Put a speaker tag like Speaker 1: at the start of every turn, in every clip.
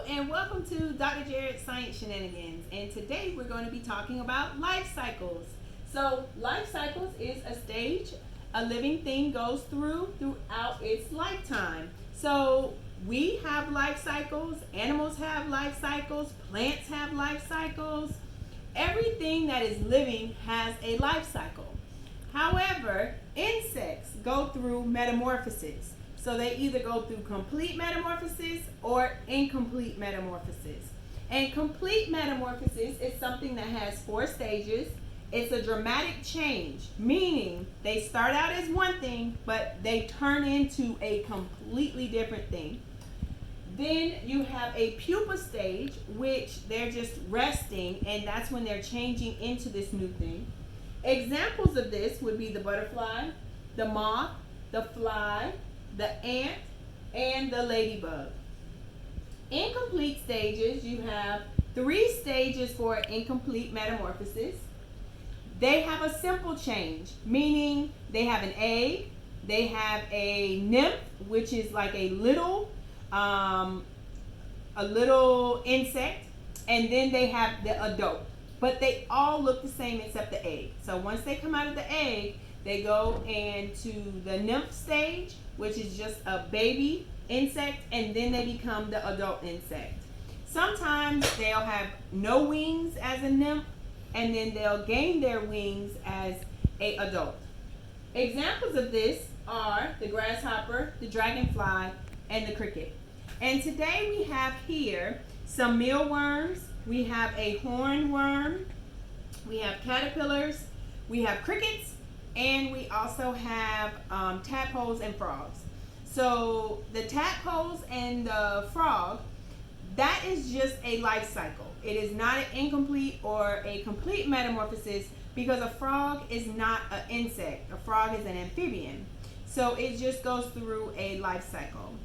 Speaker 1: and welcome to Dr. Jarrett Science Shenanigans. And today we're going to be talking about life cycles. So, life cycles is a stage a living thing goes throughout its lifetime. So, we have life cycles, animals have life cycles, plants have life cycles. Everything that is living has a life cycle. However, insects go through metamorphosis. So they either go through complete metamorphosis or incomplete metamorphosis. And complete metamorphosis is something that has 4 stages. It's a dramatic change, meaning they start out as one thing, but they turn into a completely different thing. Then you have a pupa stage, which they're just resting, and that's when they're changing into this new thing. Examples of this would be the butterfly, the moth, the fly, the ant, and the ladybug. Incomplete stages, you have 3 stages for incomplete metamorphosis. They have a simple change, meaning they have an egg, they have a nymph, which is like a little insect, and then they have the adult. But they all look the same except the egg. So once they come out of the egg, they go into the nymph stage, which is just a baby insect, and then they become the adult insect. Sometimes they'll have no wings as a nymph, and then they'll gain their wings as an adult. Examples of this are the grasshopper, the dragonfly, and the cricket. And today we have here some mealworms, we have a hornworm, we have caterpillars, we have crickets, and we also have tadpoles and frogs. So the tadpoles and the frog, that is just a life cycle. It is not an incomplete or a complete metamorphosis because a frog is not an insect. A frog is an amphibian. So it just goes through a life cycle.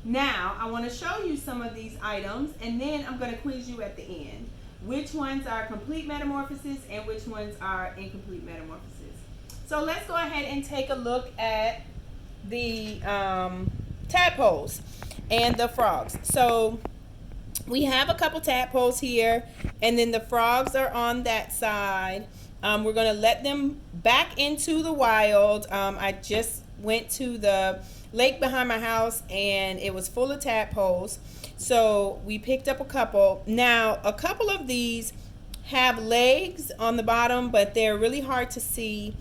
Speaker 1: Now, I want to show you some of these items, and then I'm going to quiz you at the end. Which ones are complete metamorphosis and which ones are incomplete metamorphosis. So let's go ahead and take a look at the tadpoles and the frogs. So we have a couple tadpoles here, and then the frogs are on that side. We're going to let them back into the wild. I just went to the lake behind my house, and it was full of tadpoles. So we picked up a couple. Now, a couple of these have legs on the bottom, but they're really hard to see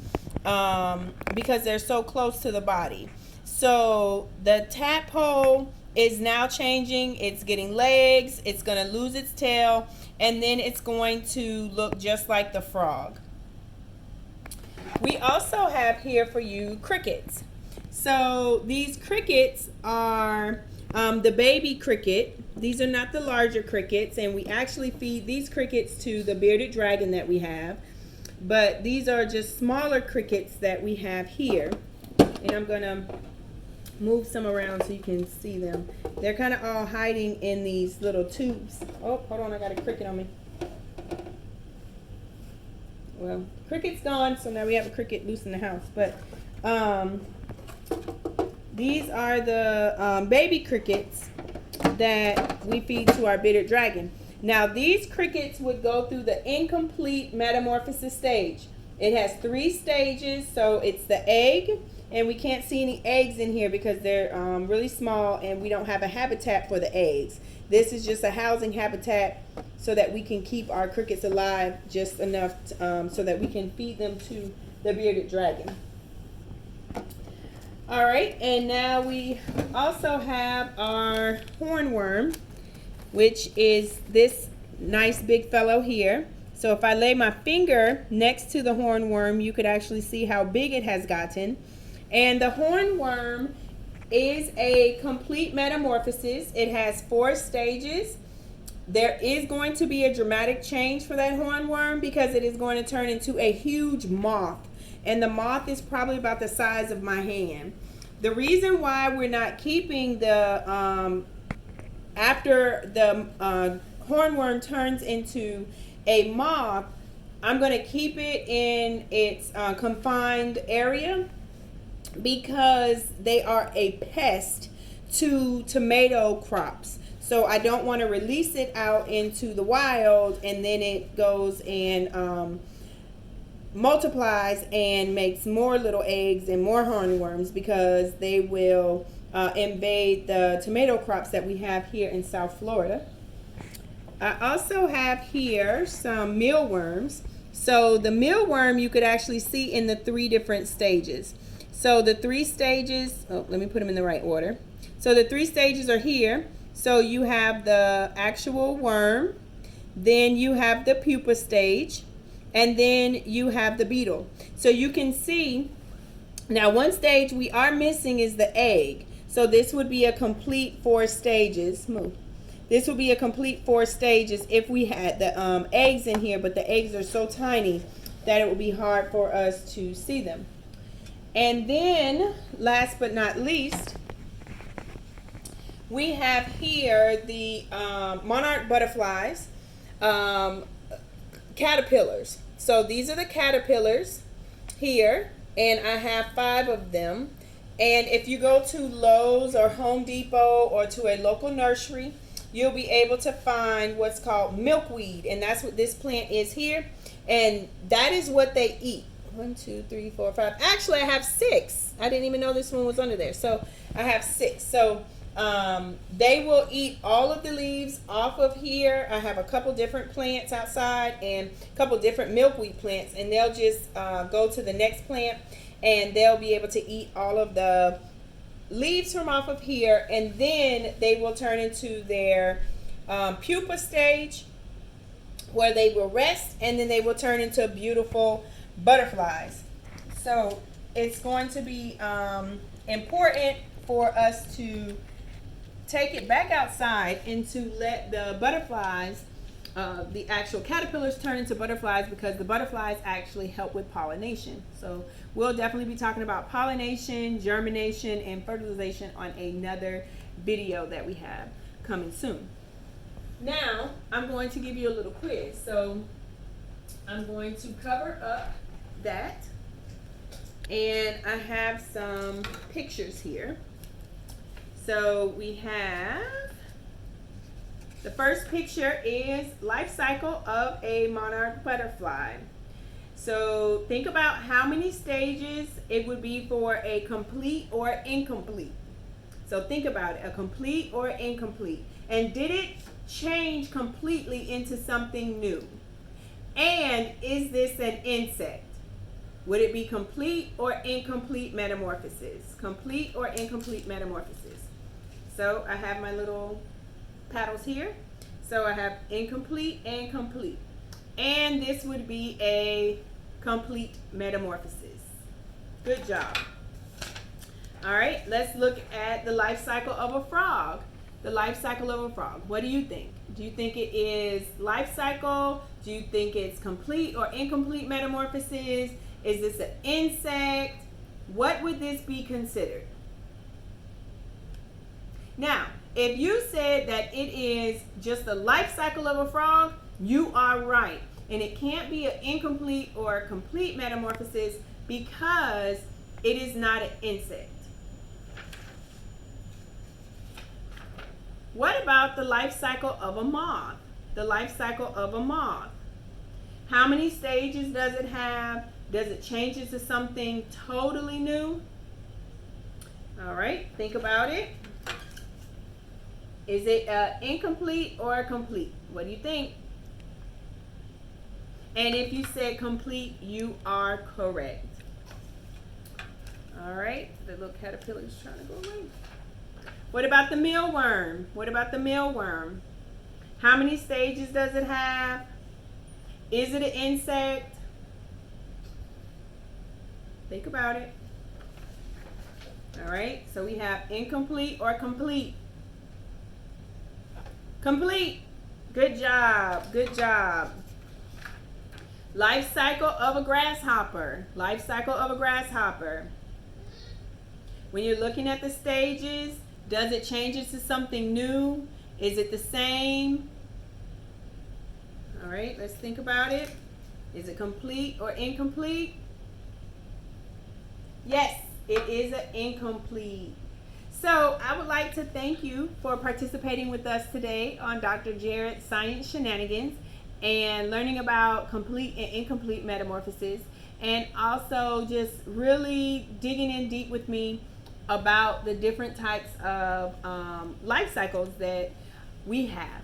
Speaker 1: because they're so close to the body. So the tadpole is now changing. It's getting legs. It's going to lose its tail, and then it's going to look just like the frog. We also have here for you crickets. So these crickets are the baby cricket. These are not the larger crickets, and we actually feed these crickets to the bearded dragon that we have. But these are just smaller crickets that we have here. And I'm going to move some around so you can see them. They're kind of all hiding in these little tubes. Oh, hold on, I got a cricket on me. Well, cricket's gone, so now we have a cricket loose in the house. But these are the baby crickets that we feed to our bearded dragon. Now, these crickets would go through the incomplete metamorphosis stage. It has 3 stages, so it's the egg, and we can't see any eggs in here because they're really small, and we don't have a habitat for the eggs. This is just a housing habitat so that we can keep our crickets alive just enough so that we can feed them to the bearded dragon. All right, and now we also have our hornworm, which is this nice big fellow here. So if I lay my finger next to the hornworm, you could actually see how big it has gotten. And the hornworm is a complete metamorphosis. It has 4 stages. There is going to be a dramatic change for that hornworm because it is going to turn into a huge moth. And the moth is probably about the size of my hand. The reason why we're not keeping the, after the hornworm turns into a moth, I'm going to keep it in its confined area because they are a pest to tomato crops. So I don't want to release it out into the wild and then it goes and multiplies and makes more little eggs and more hornworms, because they will invade the tomato crops that we have here in South Florida. I also have here some mealworms. So the mealworm you could actually see in the 3 different stages. So the 3 stages, let me put them in the right order. So the 3 stages are here. So you have the actual worm, then you have the pupa stage, and then you have the beetle. So you can see, now one stage we are missing is the egg. So this would be a complete 4 stages. This would be a complete 4 stages if we had the eggs in here, but the eggs are so tiny that it would be hard for us to see them. And then, last but not least, we have here the Monarch Butterflies caterpillars. So these are the caterpillars here, and I have 5 of them. And if you go to Lowe's or Home Depot or to a local nursery, you'll be able to find what's called milkweed, and that's what this plant is here, and that is what they eat. 1, 2, 3, 4, 5. Actually, I have 6. I didn't even know this one was under there. So I have 6. So they will eat all of the leaves off of here. I have a couple different plants outside and a couple different milkweed plants, and they'll just go to the next plant and they'll be able to eat all of the leaves from off of here, and then they will turn into their pupa stage where they will rest, and then they will turn into beautiful butterflies. So it's going to be important for us to take it back outside and to let the butterflies, the actual caterpillars, turn into butterflies, because the butterflies actually help with pollination. So we'll definitely be talking about pollination, germination, and fertilization on another video that we have coming soon. Now I'm going to give you a little quiz. So I'm going to cover up that, and I have some pictures here. So we have, the first picture is life cycle of a monarch butterfly. So think about how many stages it would be for a complete or incomplete. So think about it, a complete or incomplete. And did it change completely into something new? And is this an insect? Would it be complete or incomplete metamorphosis? Complete or incomplete metamorphosis? So I have my little paddles here. So I have incomplete and complete. And this would be a complete metamorphosis. Good job. All right, let's look at the life cycle of a frog. The life cycle of a frog. What do you think? Do you think it is life cycle? Do you think it's complete or incomplete metamorphosis? Is this an insect? What would this be considered? Now, if you said that it is just the life cycle of a frog, you are right. And it can't be an incomplete or a complete metamorphosis because it is not an insect. What about the life cycle of a moth? The life cycle of a moth. How many stages does it have? Does it change into something totally new? All right, think about it. Is it incomplete or complete? What do you think? And if you said complete, you are correct. All right, the little caterpillar is trying to go away. What about the mealworm? What about the mealworm? How many stages does it have? Is it an insect? Think about it. All right, so we have incomplete or complete. Complete. Good job. Good job. Life cycle of a grasshopper. Life cycle of a grasshopper. When you're looking at the stages, does it change into something new? Is it the same? All right, let's think about it. Is it complete or incomplete? Yes, it is an incomplete. So I would like to thank you for participating with us today on Dr. Jarrett's Science Shenanigans and learning about complete and incomplete metamorphosis, and also just really digging in deep with me about the different types of life cycles that we have.